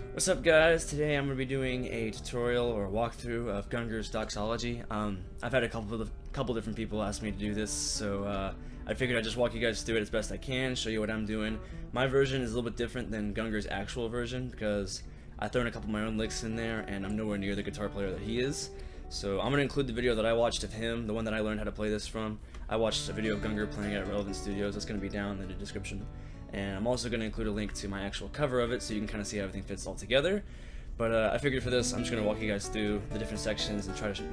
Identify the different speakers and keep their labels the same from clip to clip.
Speaker 1: What's up, guys? Today I'm going to be doing a tutorial or a walkthrough of Gungor's Doxology. I've had a couple different people ask me to do this, so I figured I'd just walk you guys through it as best I can, show you what I'm doing. My version is a little bit different than Gungor's actual version because I've thrown a couple of my own licks in there and I'm nowhere near the guitar player that he is. So I'm going to include the video that I watched of him, the one that I learned how to play this from. I watched a video of Gungor playing it at Relevant Studios. It's going to be down in the description. And I'm also going to include a link to my actual cover of it so you can kind of see how everything fits all together. But I figured for this, I'm just going to walk you guys through the different sections and try to,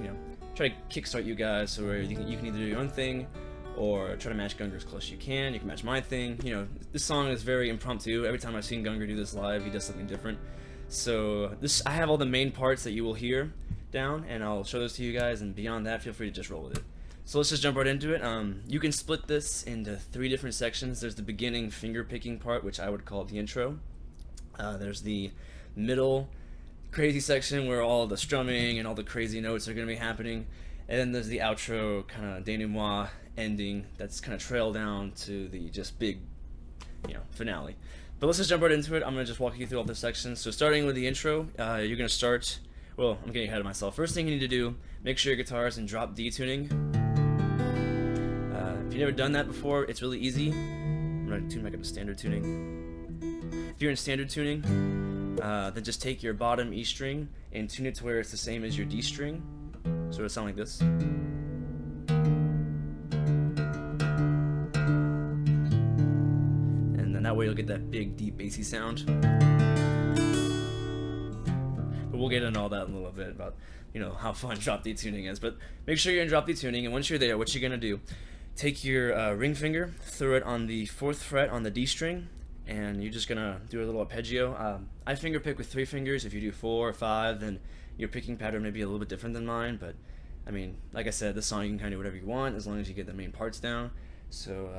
Speaker 1: try to kickstart you guys so where you can either do your own thing or try to match Gungor as close as you can. You can match my thing. This song is very impromptu. Every time I've seen Gungor do this live, he does something different. So I have all the main parts that you will hear down, and I'll show those to you guys, and beyond that, feel free to just roll with it. So let's just jump right into it. You can split this into 3 different sections. There's the beginning finger picking part, which I would call the intro. There's the middle crazy section where all the strumming and all the crazy notes are going to be happening. And then there's the outro kind of denouement ending that's kind of trail down to the just big, finale. But let's just jump right into it. I'm going to just walk you through all the sections. So starting with the intro, you're going to start, well, I'm getting ahead of myself. First thing you need to do, make sure your guitar is in drop D tuning. If you've never done that before, it's really easy. I'm going to tune back up to standard tuning. If you're in standard tuning, then just take your bottom E string and tune it to where it's the same as your D string. So it'll sound like this. And then that way you'll get that big, deep, bassy sound. But we'll get into all that in a little bit about, how fun drop D tuning is. But make sure you're in drop D tuning, and once you're there, what you're going to do, take your ring finger, throw it on the 4th fret on the D string, and you're just going to do a little arpeggio. I finger pick with 3 fingers. If you do 4 or 5, then your picking pattern may be a little bit different than mine, but I mean, like I said, this song you can kind of do whatever you want as long as you get the main parts down. So,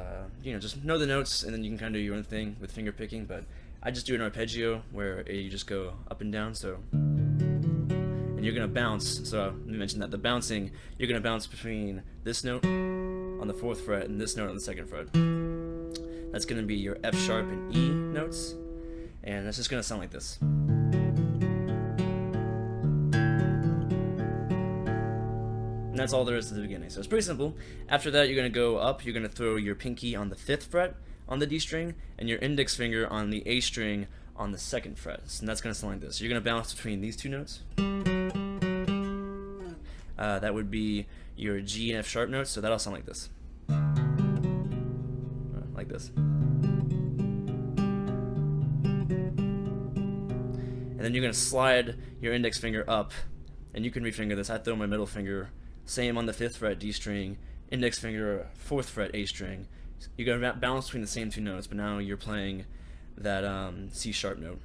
Speaker 1: just know the notes, and then you can kind of do your own thing with finger picking, but I just do an arpeggio where you just go up and down, so... And you're going to bounce, so let me mention that, the bouncing, you're going to bounce between this note on the 4th fret and this note on the 2nd fret. That's going to be your F sharp and E notes, and that's just going to sound like this. And that's all there is to the beginning, so it's pretty simple. After that, you're going to go up, you're going to throw your pinky on the 5th fret on the D string, and your index finger on the A string on the 2nd fret, and that's going to sound like this. So you're going to bounce between these 2 notes. That would be your G and F sharp notes, so that'll sound like this. Like this. And then you're going to slide your index finger up, and you can refinger this. I throw my middle finger, same on the 5th fret D string, index finger 4th fret A string. You're going to bounce between the same 2 notes, but now you're playing that C sharp note.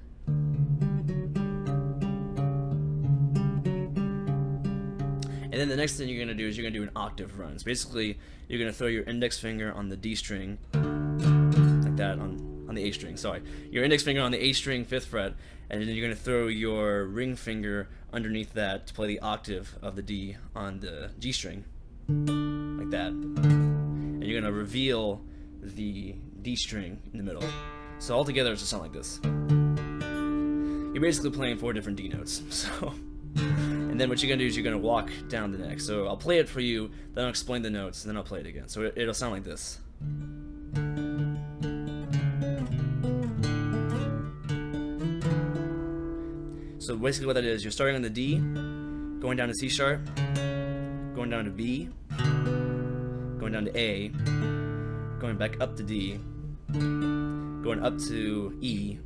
Speaker 1: And then the next thing you're going to do is you're going to do an octave run. So basically, you're going to throw your index finger on the D string, like that, on the A string, sorry. Your index finger on the A string, 5th fret, and then you're going to throw your ring finger underneath that to play the octave of the D on the G string, like that. And you're going to reveal the D string in the middle. So all together it's just sound like this. You're basically playing 4 different D notes, so... And then what you're going to do is you're going to walk down the neck. So I'll play it for you, then I'll explain the notes, and then I'll play it again. So it'll sound like this. So basically what that is, you're starting on the D, going down to C sharp, going down to B, going down to A, going back up to D, going up to E,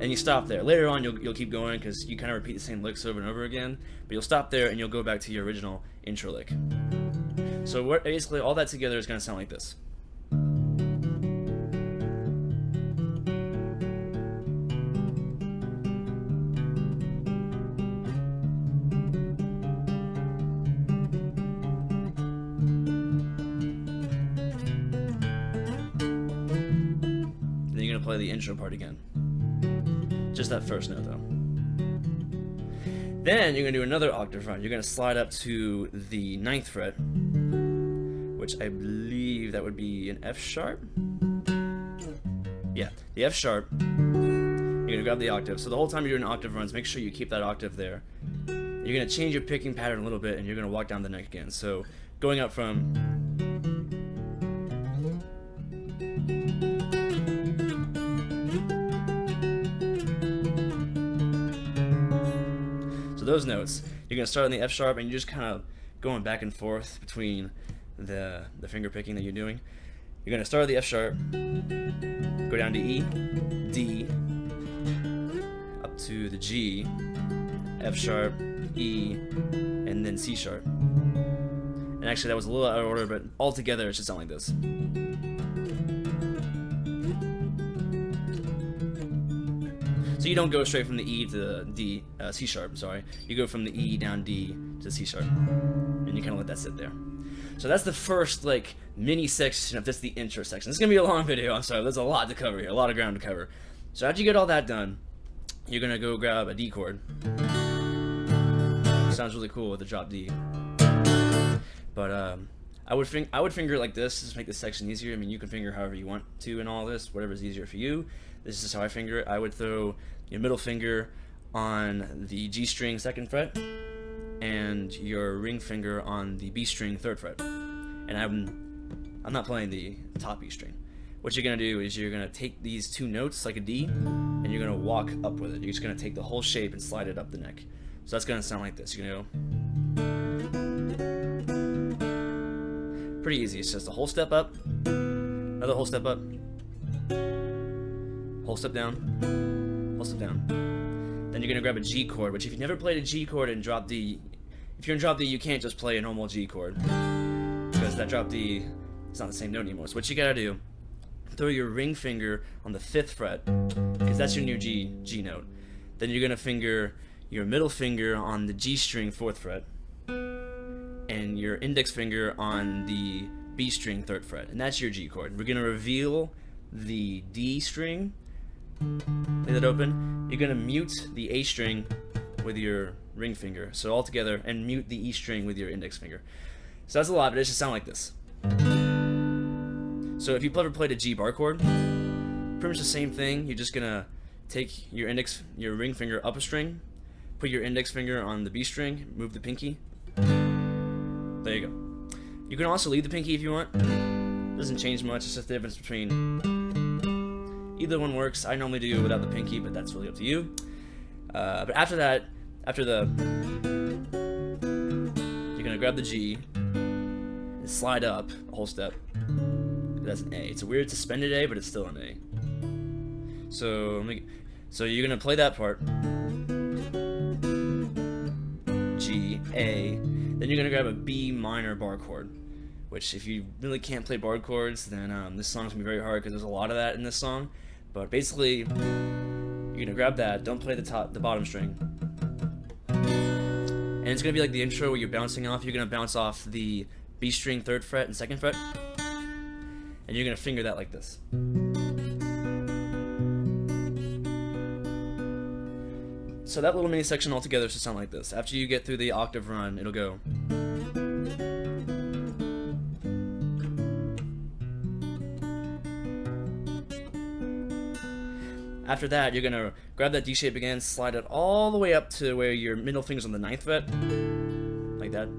Speaker 1: and you stop there. Later on, you'll keep going because you kind of repeat the same licks over and over again, but you'll stop there and you'll go back to your original intro lick. So basically, all that together is going to sound like this. Then you're going to play the intro part again. Just that first note though. Then you're going to do another octave run. You're going to slide up to the 9th fret, which I believe that would be an F sharp. Yeah, the F sharp. You're You're gonna grab the octave. So the whole time you're doing octave runs, make sure you keep that octave there. You're gonna change your picking pattern a little bit, and you're gonna walk down the neck again. So going up from those notes, you're gonna start on the F sharp, and you're just kind of going back and forth between the finger picking that you're doing. You're gonna start at the F sharp, go down to E, D, up to the G, F sharp, E, and then C sharp. And actually that was a little out of order, but all together it should sound like this. So you don't go straight from the E to the D, C sharp, sorry. You go from the E down D to C sharp, and you kind of let that sit there. So that's the first like mini section of this, the intro section. This is gonna be a long video, I'm sorry, there's a lot to cover here, a lot of ground to cover. So after you get all that done, you're gonna go grab a D chord. Sounds really cool with the drop D. But I would finger it like this just to make this section easier. I mean, you can finger however you want to in all this, whatever's easier for you. This is how I finger it. I would throw your middle finger on the G string 2nd fret and your ring finger on the B string 3rd fret. And I'm not playing the top E string. What you're gonna do is you're gonna take these two notes like a D, and you're gonna walk up with it. You're just gonna take the whole shape and slide it up the neck. So that's gonna sound like this. You're gonna go pretty easy. It's just a whole step up, another whole step up, whole step down, whole step down. Then you're gonna grab a G chord, which if you've never played a G chord in drop D, if you're in drop D, you can't just play a normal G chord, because that drop D is not the same note anymore. So what you gotta do, throw your ring finger on the 5th fret, because that's your new G note. Then you're gonna finger your middle finger on the G string 4th fret, and your index finger on the B string 3rd fret, and that's your G chord. We're gonna reveal the D string, leave that open. You're gonna mute the A string with your ring finger, so all together, and mute the E string with your index finger. So that's a lot, but it should sound like this. So if you've ever played a G bar chord, pretty much the same thing. You're just gonna take your ring finger up a string, put your index finger on the B string, move the pinky. There you go. You can also leave the pinky if you want. Doesn't change much. It's just the difference between either one works. I normally do without the pinky, but that's really up to you. But after that, you're gonna grab the G and slide up a whole step. That's an A. It's a weird suspended A, but it's still an A. So you're gonna play that part. G, A. Then you're gonna grab a B minor bar chord, which if you really can't play bar chords, then this song's gonna be very hard because there's a lot of that in this song. But basically, you're gonna grab that. Don't play the bottom string, and it's gonna be like the intro where you're bouncing off. You're gonna bounce off the B string 3rd fret and 2nd fret, and you're gonna finger that like this. So that little mini section all together should sound like this. After you get through the octave run, it'll go. After that, you're gonna grab that D shape again, slide it all the way up to where your middle finger's on the 9th fret, like that.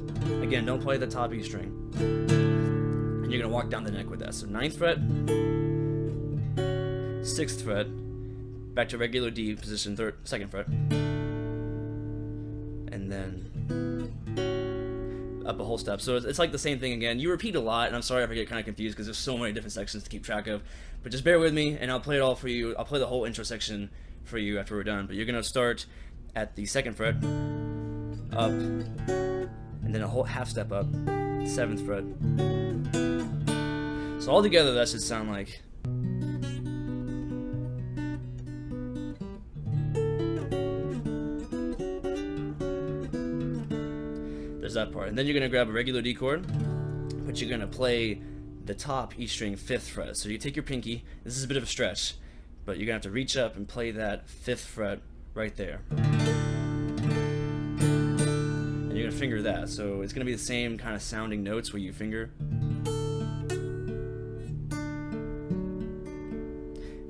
Speaker 1: Again, don't play the top E string. And you're gonna walk down the neck with that. So 9th fret, 6th fret, back to regular D position, 2nd fret, and then up a whole step. So it's like the same thing again. You repeat a lot, and I'm sorry if I get kind of confused because there's so many different sections to keep track of, but just bear with me and I'll play it all for you. I'll play the whole intro section for you after we're done. But you're gonna start at the 2nd fret, up, and then a whole half step up, 7th fret. So all together that should sound like. There's that part, and then you're gonna grab a regular D chord, but you're gonna play the top E string 5th fret. So you take your pinky. This is a bit of a stretch, but you're gonna have to reach up and play that 5th fret right there, and you're gonna finger that. So it's gonna be the same kind of sounding notes where you finger.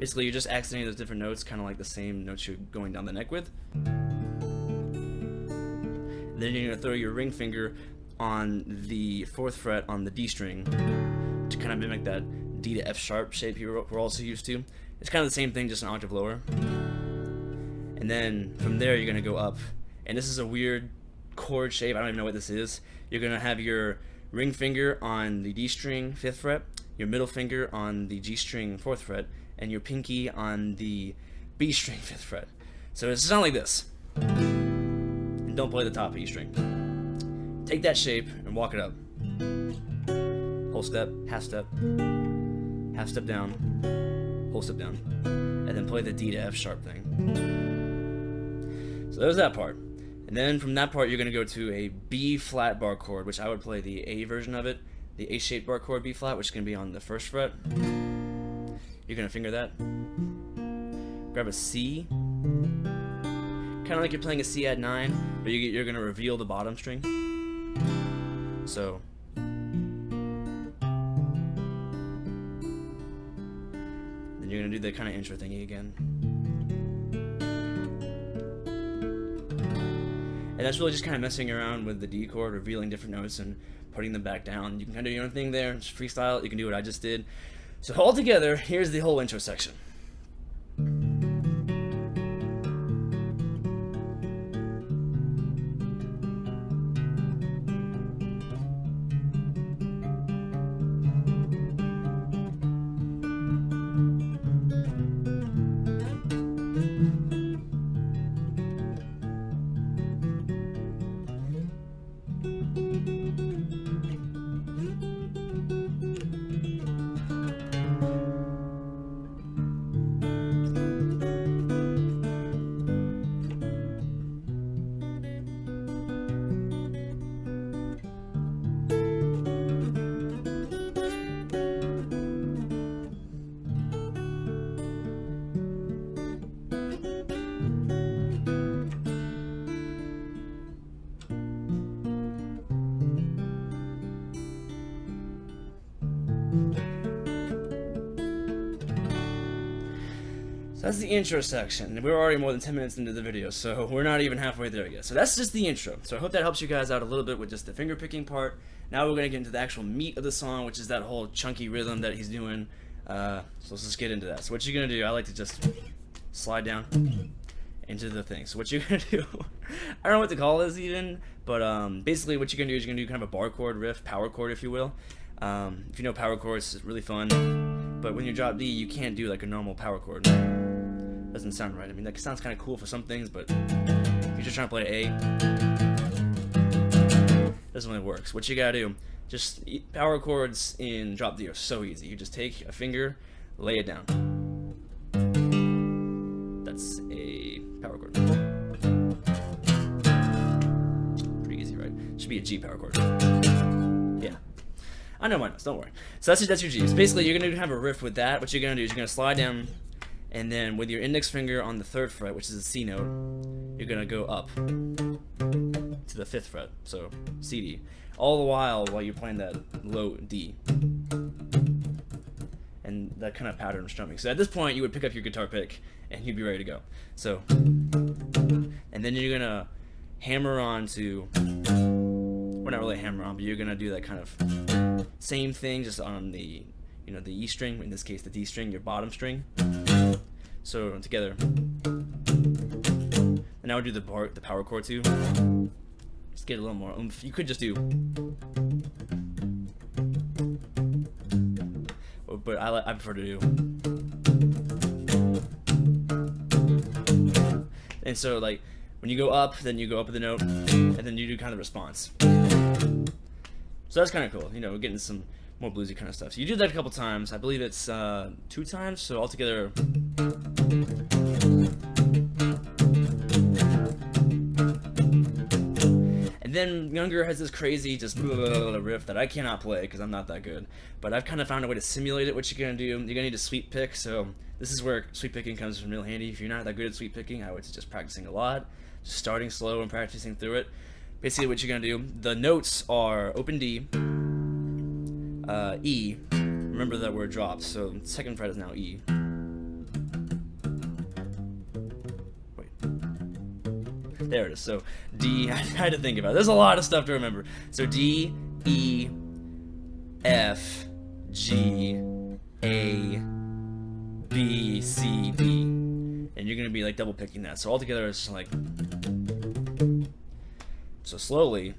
Speaker 1: Basically, you're just accenting those different notes, kind of like the same notes you're going down the neck with. Then you're going to throw your ring finger on the 4th fret on the D string to kind of mimic that D to F sharp shape we're also used to. It's kind of the same thing, just an octave lower. And then from there, you're going to go up. And this is a weird chord shape. I don't even know what this is. You're going to have your ring finger on the D string 5th fret, your middle finger on the G string 4th fret, and your pinky on the B string 5th fret. So it's sound like this. And don't play the top E string. Take that shape and walk it up. Whole step, half step down, whole step down, and then play the D to F sharp thing. So there's that part. And then from that part, you're going to go to a B flat bar chord, which I would play the A version of it, the A-shaped bar chord B flat, which is going to be on the 1st fret. You're going to finger that. Grab a C, kind of like you're playing a C add 9, but you're going to reveal the bottom string. So then you're going to do the kind of intro thingy again. And that's really just kind of messing around with the D chord, revealing different notes and putting them back down. You can kind of do your own thing there, just freestyle. You can do what I just did. So all together, here's the whole intro section. That's the intro section. We're already more than 10 minutes into the video, so we're not even halfway there yet. So that's just the intro. So I hope that helps you guys out a little bit with just the finger picking part. Now we're going to get into the actual meat of the song, which is that whole chunky rhythm that he's doing. So let's just get into that. So what you're going to do, I like to just slide down into the thing. So what you're going to do, I don't know what to call this even, but basically what you're going to do is you're going to do kind of a bar chord riff, power chord if you will. If you know power chords, it's really fun. But when you drop D, you can't do like a normal power chord. Doesn't sound right. I mean, that sounds kind of cool for some things, but if you're just trying to play A, it doesn't really work. So what you gotta do, just power chords in drop D are so easy. You just take a finger, lay it down. That's a power chord. Pretty easy, right? Should be a G power chord. Yeah. I know my notes, don't worry. So that's your G. So basically, you're gonna have a riff with that. What you're gonna do is you're gonna slide down, and then with your index finger on the 3rd fret, which is a C note, you're gonna go up to the 5th fret, so C D, all the while you're playing that low D, and that kind of pattern of strumming. So at this point, you would pick up your guitar pick, and you'd be ready to go. So, and then you're gonna hammer on to, well, not really hammer on, but you're gonna do that kind of same thing, just on the, you know, the E string, in this case the D string, your bottom string. So together, and now we do the power chord too. Just get a little more oomph. You could just do, but I prefer to do. And so like when you go up, then you go up with the note, and then you do kind of the response. So that's kind of cool. You know, getting some more bluesy kind of stuff. So you do that a couple times. I believe it's 2 times. So altogether. And then Gungor has this crazy just riff that I cannot play because I'm not that good. But I've kind of found a way to simulate it. What you're gonna do, you're gonna need a sweep pick. So this is where sweep picking comes from real handy. If you're not that good at sweep picking, I would suggest practicing a lot, just starting slow and practicing through it. Basically, what you're gonna do, the notes are open D, E. Remember that word dropped, so 2nd fret is now E. There it is. So D, I had to think about it. There's a lot of stuff to remember. So D, E, F, G, A, B, C, D. And you're going to be like double picking that. So altogether it's just like, so slowly.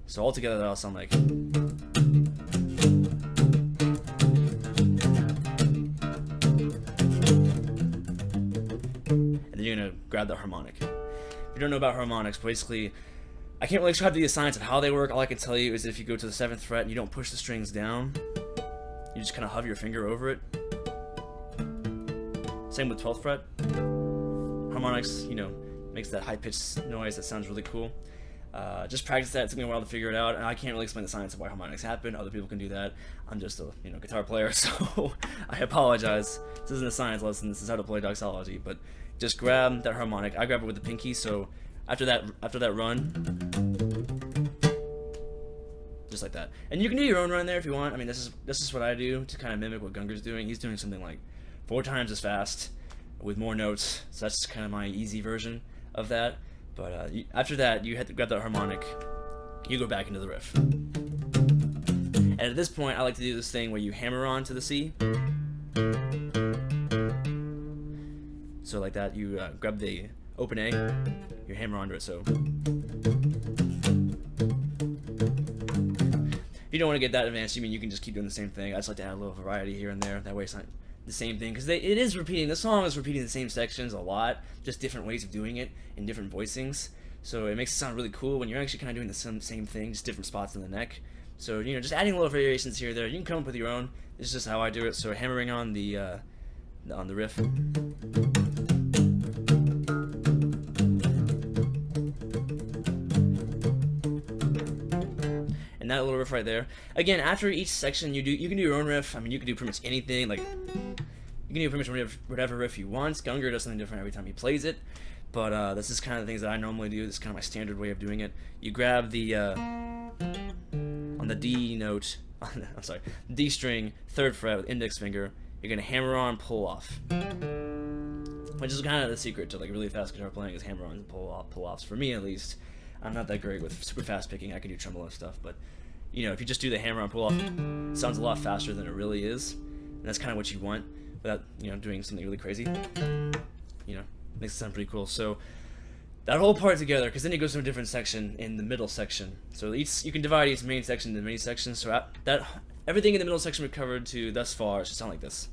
Speaker 1: So altogether that'll sound like. You're gonna grab the harmonic. If you don't know about harmonics, basically, I can't really describe the science of how they work. All I can tell you is if you go to the 7th fret and you don't push the strings down, you just kind of hover your finger over it. Same with 12th fret. Harmonics, you know, makes that high-pitched noise that sounds really cool. Just practice that. It took me a while to figure it out, and I can't really explain the science of why harmonics happen. Other people can do that. I'm just a guitar player, so I apologize. This isn't a science lesson. This is how to play Doxology. But just grab that harmonic. I grab it with the pinky. So after that run, just like that. And you can do your own run there if you want. I mean, this is what I do to kind of mimic what Gungor's doing. He's doing something like 4 times as fast with more notes. So that's kind of my easy version of that. But after that, you have to grab that harmonic, you go back into the riff. And at this point, I like to do this thing where you hammer on to the C. So like that, you grab the open A, you hammer onto it, so. If you don't want to get that advanced, you can just keep doing the same thing. I just like to add a little variety here and there. That way it's not the same thing, because it is repeating. The song is repeating the same sections a lot, just different ways of doing it in different voicings. So it makes it sound really cool when you're actually kind of doing the same thing, just different spots in the neck. So just adding little variations here or there. You can come up with your own. This is just how I do it. So hammering on the riff. And that little riff right there. Again, after each section, you can do your own riff. I mean, you can do pretty much anything. Like, you can do pretty much whatever riff you want. Gungor does something different every time he plays it. But this is kind of the things that I normally do. This is kind of my standard way of doing it. You grab the on the D note. I'm sorry, D string, 3rd fret with index finger. You're gonna hammer on, pull off. Which is kind of the secret to like really fast guitar playing, is hammer on and pull offs. For me, at least. I'm not that great with super fast picking. I can do tremolo stuff, but if you just do the hammer on pull off, it sounds a lot faster than it really is, and that's kind of what you want without doing something really crazy. Makes it sound pretty cool. So that whole part together, because then it goes to a different section in the middle section. So you can divide each main section into many sections. So that everything in the middle section we've covered to thus far should sound like this.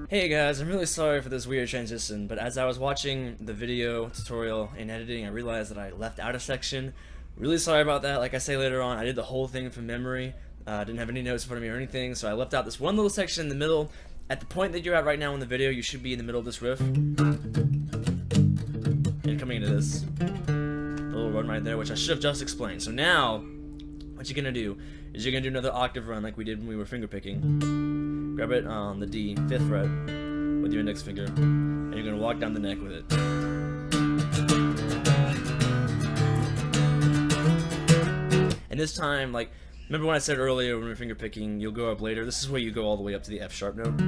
Speaker 1: Hey guys, I'm really sorry for this weird transition, but as I was watching the video tutorial and editing, I realized that I left out a section. Really sorry about that. Like I say later on, I did the whole thing from memory. I didn't have any notes in front of me or anything, so I left out this one little section in the middle. At the point that you're at right now in the video, you should be in the middle of this riff. And coming into this little run right there, which I should have just explained. So now, what you're going to do is you're going to do another octave run like we did when we were finger picking. Grab it on the D, 5th fret, with your index finger, and you're going to walk down the neck with it. And this time, like, remember when I said earlier when we were finger picking, you'll go up later? This is where you go all the way up to the F sharp note.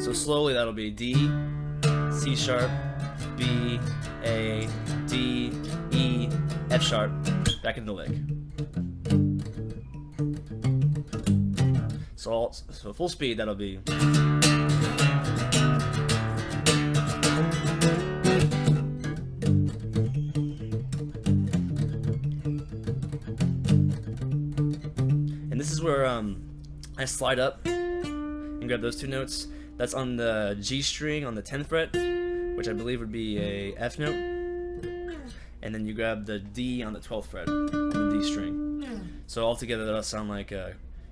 Speaker 1: So slowly that'll be D, C sharp, B, A, D, E, F sharp, back into the lick. So full speed, that'll be. And this is where I slide up and grab those 2 notes. That's on the G string on the 10th fret, which I believe would be a F note. And then you grab the D on the 12th fret on the D string. So altogether that'll sound like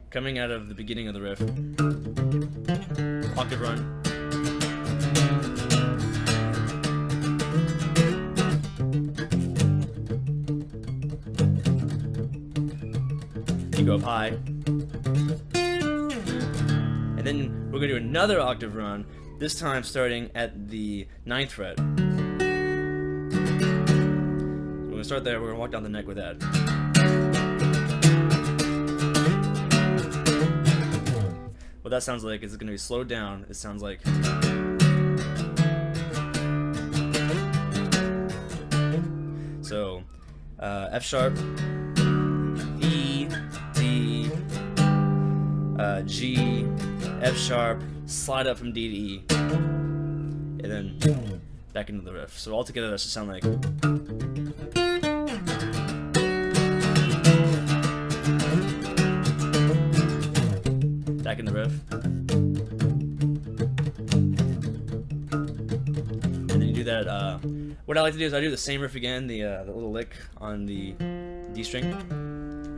Speaker 1: coming out of the beginning of the riff, octave run, you go up high, and then we're going to do another octave run, This time starting at the 9th fret. We're gonna start there. We're gonna walk down the neck with that. What that sounds like is gonna be slowed down. It sounds like. So, F sharp, E, D, G, F sharp, slide up from D to E, and then back into the riff. So all together that should sound like. Back in the riff. And then you do that, what I like to do is I do the same riff again, the little lick on the D string.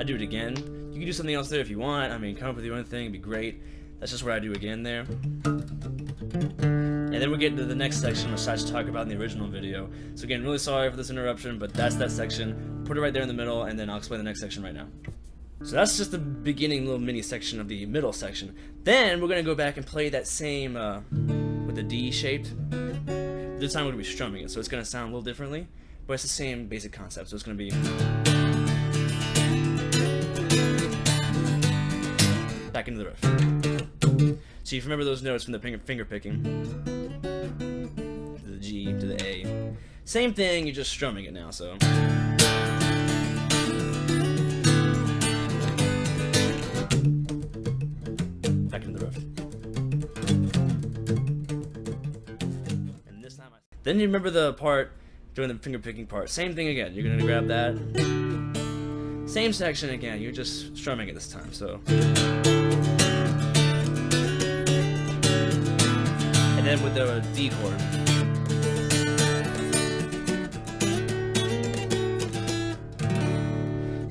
Speaker 1: I do it again. You can do something else there if you want. I mean, come up with your own thing, it'd be great. That's just what I do again there. And then we're getting to the next section, which I should talk about in the original video. So again, really sorry for this interruption, but that's that section. Put it right there in the middle, and then I'll explain the next section right now. So that's just the beginning little mini section of the middle section. Then we're going to go back and play that same, with the D shaped. This time we're going to be strumming it, so it's going to sound a little differently, but it's the same basic concept. So it's going to be back into the riff. So if you remember those notes from the finger picking, to the G, to the A. Same thing, you're just strumming it now, so. Back into the riff. And this time then you remember the part, doing the finger picking part. Same thing again, you're gonna grab that. Same section again, you're just strumming it this time, so. And then with the D chord.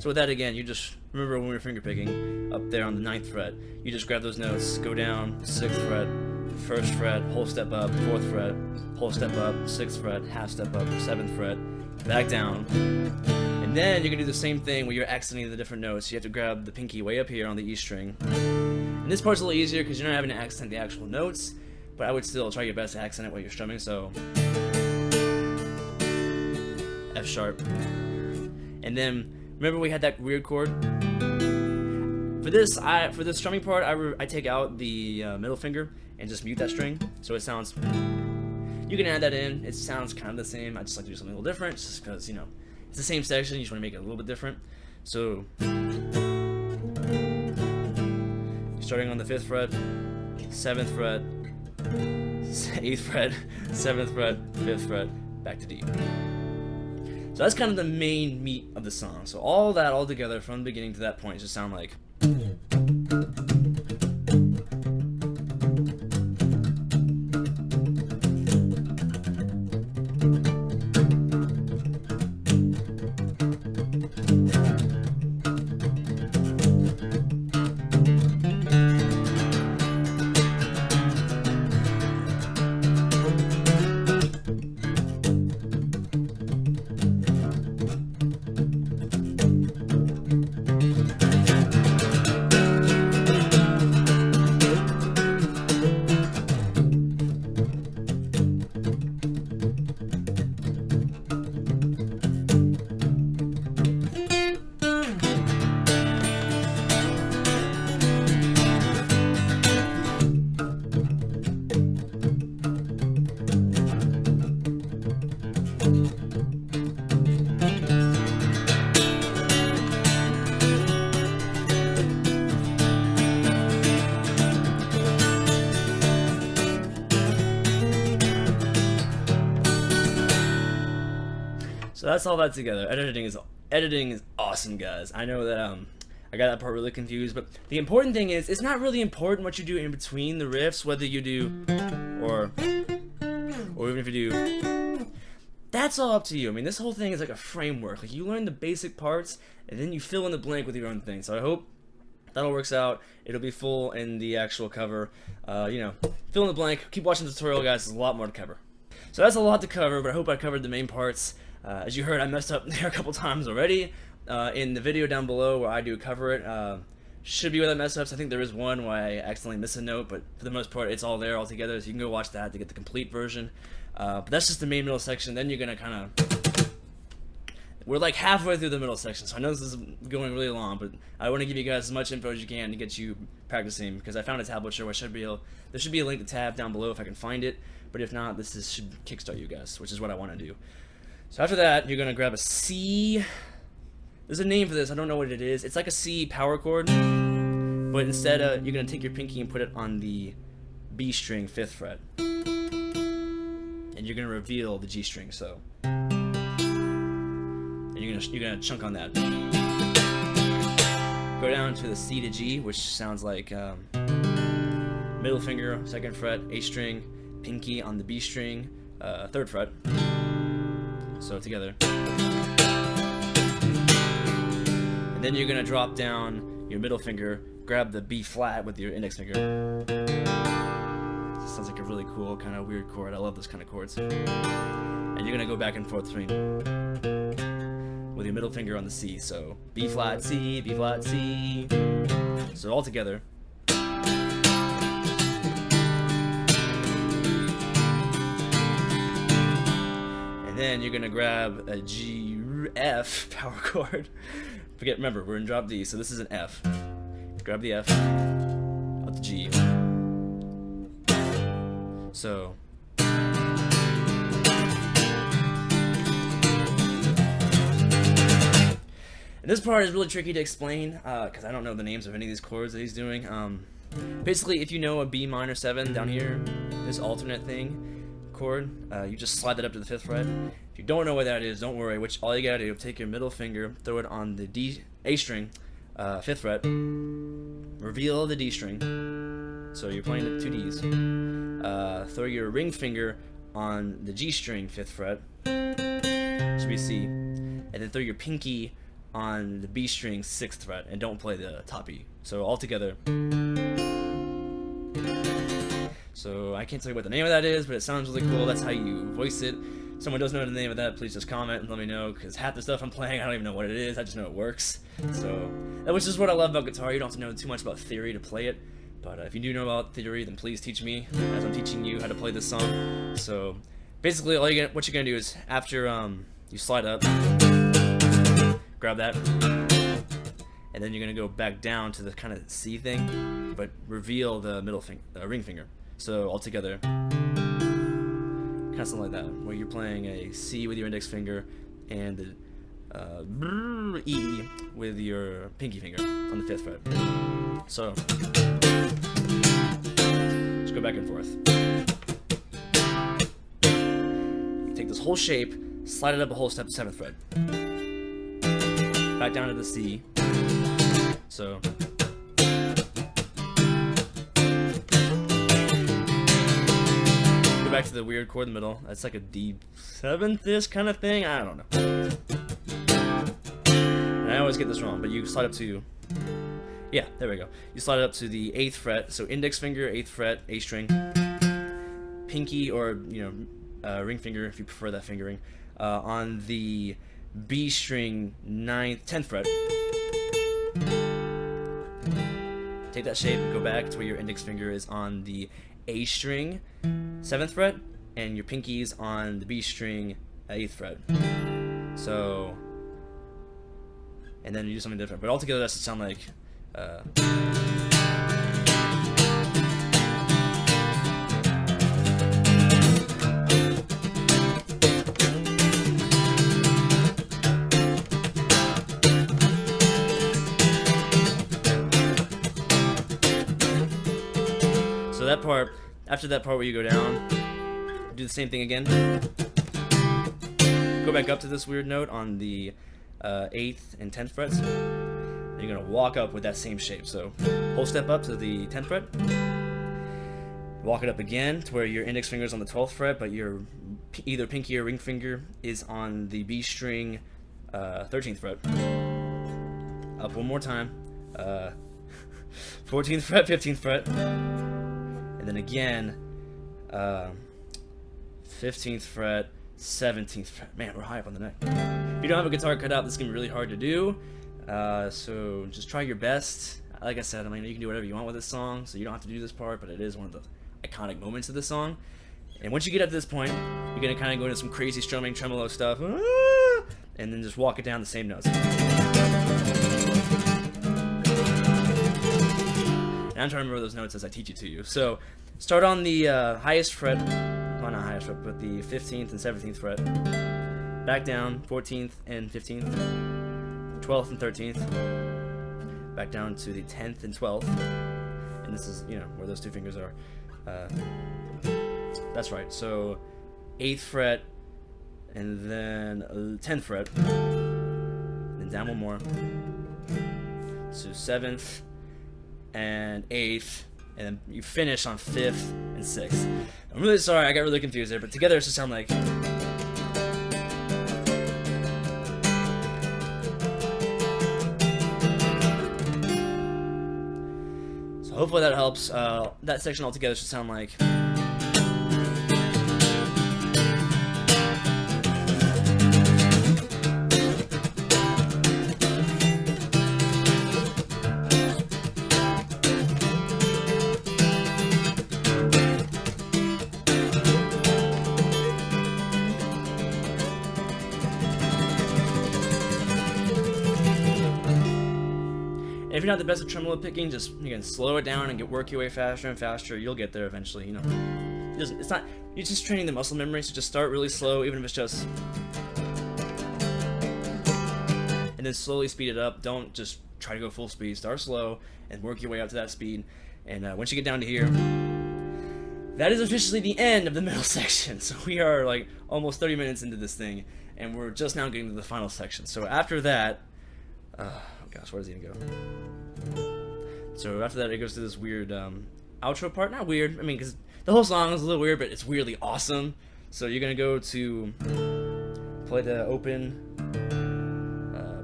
Speaker 1: So with that again, you just remember when we were finger picking up there on the 9th fret, you just grab those notes, go down 6th fret, 1st fret, whole step up, 4th fret, whole step up, 6th fret, half step up, 7th fret, back down. And then you're gonna do the same thing where you're accenting the different notes. You have to grab the pinky way up here on the E string. And this part's a little easier because you're not having to accent the actual notes, but I would still try your best to accent it while you're strumming, so. F sharp. And then, remember we had that weird chord? For this strumming part, I take out the middle finger and just mute that string, so it sounds. You can add that in. It sounds kind of the same. I just like to do something a little different, just because it's the same section. You just want to make it a little bit different. So, starting on the 5th fret, 7th fret, 8th fret, 7th fret, 5th fret, back to D. So that's kind of the main meat of the song. So all that all together from the beginning to that point just sound like. So that's all that together. Editing is awesome, guys. I know that I got that part really confused, but the important thing is it's not really important what you do in between the riffs, whether you do or even if you do. That's all up to you. I mean, this whole thing is like a framework. Like, you learn the basic parts and then you fill in the blank with your own thing. So I hope that all works out. It'll be full in the actual cover. Fill in the blank. Keep watching the tutorial, guys. There's a lot more to cover. So that's a lot to cover, but I hope I covered the main parts. As you heard, I messed up there a couple times already. In the video down below where I do cover it, should be without mess ups. I think there is one where I accidentally miss a note, but for the most part, it's all there all together. So you can go watch that to get the complete version. But that's just the main middle section. Then you're gonna kind of, we're like halfway through the middle section, so I know this is going really long, but I want to give you guys as much info as you can to get you practicing, because I found a tablature where there should be a link to tab down below if I can find it, but if not, should kickstart you guys, which is what I want to do. So after that, you're gonna grab a C. There's a name for this, I don't know what it is. It's like a C power chord, but instead you're gonna take your pinky and put it on the B string 5th fret, and you're gonna reveal the G string. So you're gonna chunk on that. Go down to the C to G, which sounds like middle finger 2nd fret, A string, pinky on the B string 3rd fret. So together. And then you're gonna drop down your middle finger, grab the B flat with your index finger. This sounds like a really cool, kind of weird chord. I love those kind of chords. And you're gonna go back and forth between with your middle finger on the C. So B flat C, B flat C. So all together. And then you're gonna grab a G F power chord. Remember, we're in drop D, so this is an F. Grab the F, up the G. So. And this part is really tricky to explain, because I don't know the names of any of these chords that he's doing. Basically, if you know a B minor 7 down here, this alternate thing, chord, you just slide that up to the 5th fret. If you don't know what that is, don't worry. All you gotta do, take your middle finger, throw it on the A string, 5th fret, reveal the D string. So you're playing the 2 Ds. Throw your ring finger on the G string 5th fret, should be C, and then throw your pinky on the B string 6th fret, and don't play the top E. So all together. So I can't tell you what the name of that is, but it sounds really cool. That's how you voice it. If someone does know the name of that, please just comment and let me know, because half the stuff I'm playing I don't even know what it is. I just know it works. So which is what I love about guitar. You don't have to know too much about theory to play it, but if you do know about theory, then please teach me as I'm teaching you how to play this song. So basically what you're gonna do is, after you slide up, grab that, and then you're gonna go back down to the kind of C thing, but reveal the middle finger, ring finger. So all together, kind of something like that, where you're playing a C with your index finger and the E with your pinky finger on the 5th fret. So just go back and forth. You take this whole shape, slide it up a whole step to 7th fret. Back down to the C. So go back to the weird chord in the middle. That's like a D7th-ish kind of thing. I don't know. And I always get this wrong, but you slide up to, yeah, there we go. You slide it up to the 8th fret. So index finger, 8th fret, A string, pinky or ring finger if you prefer that fingering, on the B string 10th fret. Take that shape and go back to where your index finger is on the A string 7th fret and your pinky's on the B string 8th fret. So, and then you do something different, but altogether that's to sound like that part. After that part where you go down, do the same thing again. Go back up to this weird note on the 8th and 10th frets. And you're gonna walk up with that same shape. So whole step up to the 10th fret. Walk it up again to where your index finger is on the 12th fret, but your either pinky or ring finger is on the B string 13th fret. Up one more time. 14th fret, 15th fret. And then again, 15th fret, 17th fret. Man, we're high up on the neck. If you don't have a guitar cut out, this is going to be really hard to do. So just try your best. like I said, I mean, you can do whatever you want with this song, so you don't have to do this part, but it is one of the iconic moments of the song. And once you get up to this point, you're gonna kind of go into some crazy strumming, tremolo stuff, and then just walk it down the same notes. And I'm trying to remember those notes as I teach it to you. So start on the highest fret, well, not highest fret, but the 15th and 17th fret. Back down, 14th and 15th, 12th and 13th. Back down to the 10th and 12th. And this is, you know, where those two fingers are. That's right. So 8th fret, and then 10th fret. Then down one more. So 7th and 8th, and then you finish on 5th and 6th. I'm really sorry, I got really confused there, but together it should sound like. So hopefully that helps. That section altogether should sound like. If you're not the best at tremolo picking, just you can slow it down and work your way faster and faster. You'll get there eventually. You know, it's not. You're just training the muscle memory. So just start really slow, even if it's just, and then slowly speed it up. Don't just try to go full speed. Start slow and work your way up to that speed. And once you get down to here, that is officially the end of the middle section. So we are like almost 30 minutes into this thing, and we're just now getting to the final section. So after that. Oh gosh, where does it even go? So after that, it goes to this weird outro part. Not weird, I mean, because the whole song is a little weird, but it's weirdly awesome. So you're gonna go to play the open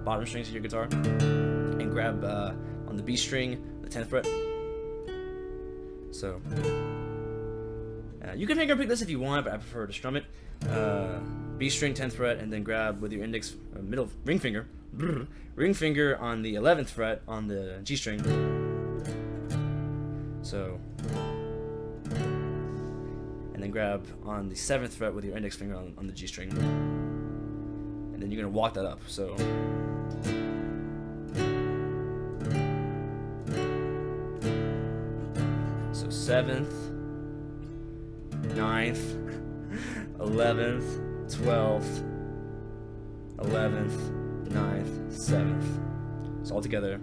Speaker 1: bottom strings of your guitar and grab on the B string the 10th fret. So you can finger pick this if you want, but I prefer to strum it. B string 10th fret, and then grab with your index middle ring finger on the 11th fret on the G string. So, and then grab on the 7th fret with your index finger on the G string, and then you're gonna walk that up. So. So 7th, 9th, 11th, 12th, 11th, 9th, 7th. So all together.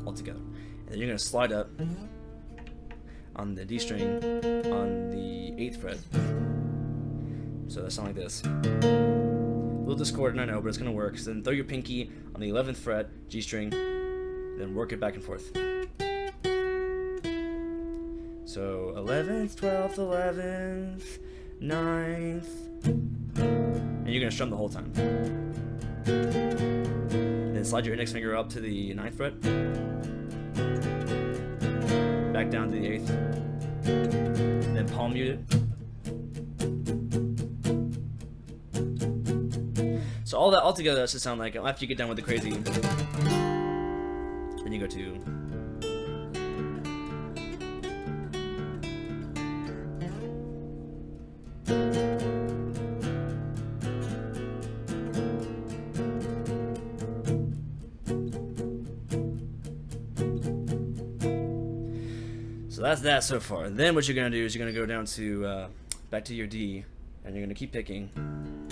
Speaker 1: All together. And then you're going to slide up on the D string on the 8th fret. So that sounds like this. A little discordant, I know, but it's going to work. So then throw your pinky on the 11th fret, G string, then work it back and forth. So 11th, 12th, 11th, 9th, and you're gonna strum the whole time. Then slide your index finger up to the 9th fret, back down to the 8th, then palm mute it. So all that all together, that should sound like after you get done with the crazy. Then you go to. So that's that so far. Then what you're gonna do is you're gonna go down to back to your D, and you're gonna keep picking, kind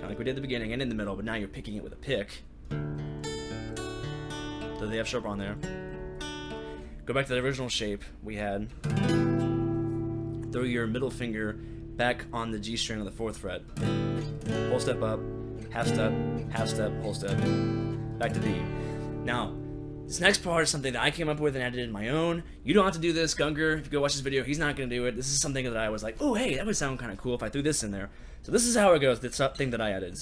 Speaker 1: of like we did at the beginning and in the middle, but now you're picking it with a pick. So the F sharp on there. Go back to the original shape we had. Throw your middle finger back on the G string on the 4th fret. Whole step up, half step, whole step, back to D. Now, this next part is something that I came up with and added in my own. You don't have to do this, Gungor. If you go watch this video, he's not going to do it. This is something that I was like, oh, hey, that would sound kind of cool if I threw this in there. So this is how it goes, this thing that I added.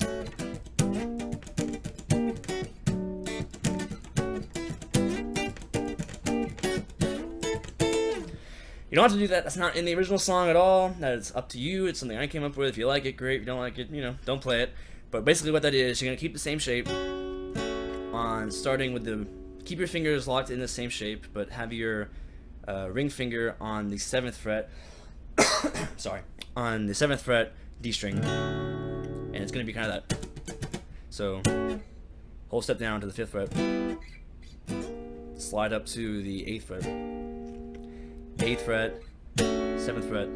Speaker 1: You don't have to do that. That's not in the original song at all. That is up to you. It's something I came up with. If you like it, great. If you don't like it, don't play it. But basically what that is, you're going to keep the same shape on starting with the... Keep your fingers locked in the same shape, but have your ring finger on the 7th fret. Sorry. On the 7th fret D string. And it's going to be kind of that. So, whole step down to the 5th fret. Slide up to the 8th fret. 8th fret, 7th fret,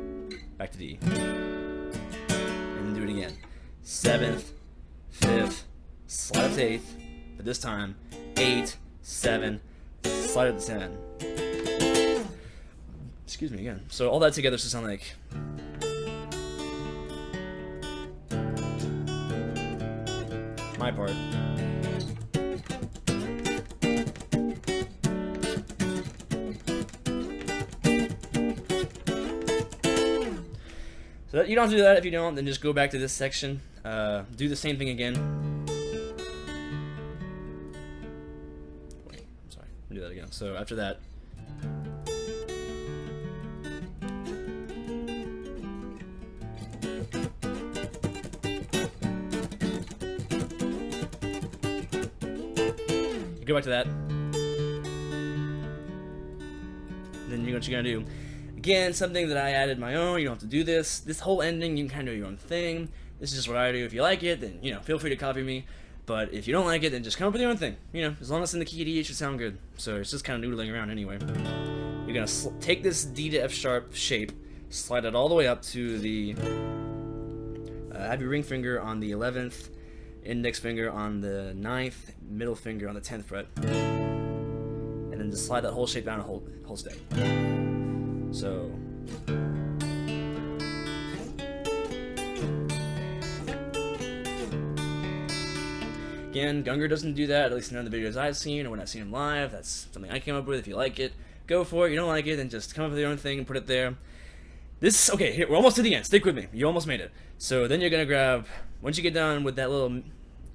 Speaker 1: back to D. And then do it again. 7th, 5th, slide up to 8th, but this time 8, 7, slide up to 10. Excuse me again. So all that together should sound like... my part. So that, you don't have to do that. If you don't, then just go back to this section. Do the same thing again. Wait, I'm sorry. I'll do that again. So after that, you go back to that. Then you know what you're gonna do. Again, something that I added my own. You don't have to do this. This whole ending, you can kind of do your own thing. This is just what I do. If you like it, then feel free to copy me. But if you don't like it, then just come up with your own thing. As long as it's in the key of D, it should sound good. So it's just kind of noodling around anyway. You're gonna take this D to F sharp shape, slide it all the way up to the. Have your ring finger on the 11th, index finger on the 9th, middle finger on the 10th fret, and then just slide that whole shape down a whole step. So again, Gungor doesn't do that, at least none of the videos I've seen or when I've seen him live. That's something I came up with. If you like it, go for it. You don't like it, then just come up with your own thing and put it there. Okay, here, we're almost to the end. Stick with me. You almost made it. So then you're gonna grab, once you get done with that little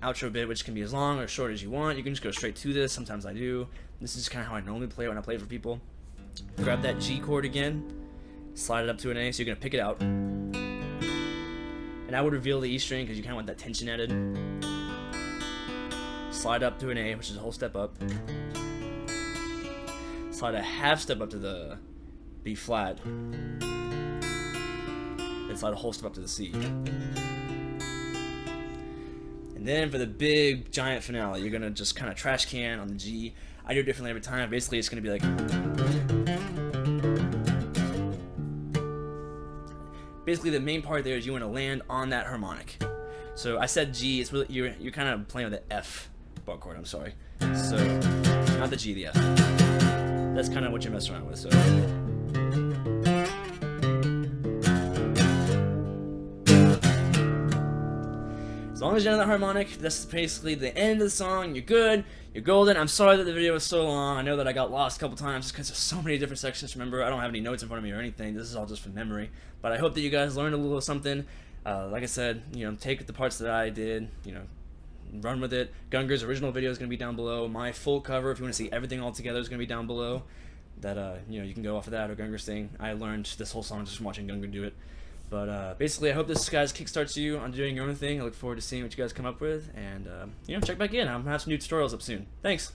Speaker 1: outro bit, which can be as long or short as you want, you can just go straight to this. Sometimes I do. This is just kind of how I normally play when I play for people. Grab that G chord again, slide it up to an A, so you're going to pick it out. And I would reveal the E string because you kind of want that tension added. Slide up to an A, which is a whole step up. Slide a half step up to the B flat. Then slide a whole step up to the C. And then for the big, giant finale, you're going to just kind of trash can on the G. I do it differently every time. Basically, it's going to be like... Basically, the main part there is you want to land on that harmonic. So I said G. It's really you're kind of playing with the F bar chord. I'm sorry. So not the G, the F. That's kind of what you're messing around with. So. As long as you're on the harmonic, that's basically the end of the song. You're good. You're golden. I'm sorry that the video was so long. I know that I got lost a couple times because there's so many different sections to remember. I don't have any notes in front of me or anything. This is all just from memory. But I hope that you guys learned a little something. Like I said, take the parts that I did, run with it. Gungor's original video is going to be down below. My full cover, if you want to see everything all together, is going to be down below. That, you can go off of that or Gungor's thing. I learned this whole song just from watching Gungor do it. But basically, I hope this guys kickstarts you on doing your own thing. I look forward to seeing what you guys come up with, and check back in. I'm gonna have some new tutorials up soon. Thanks.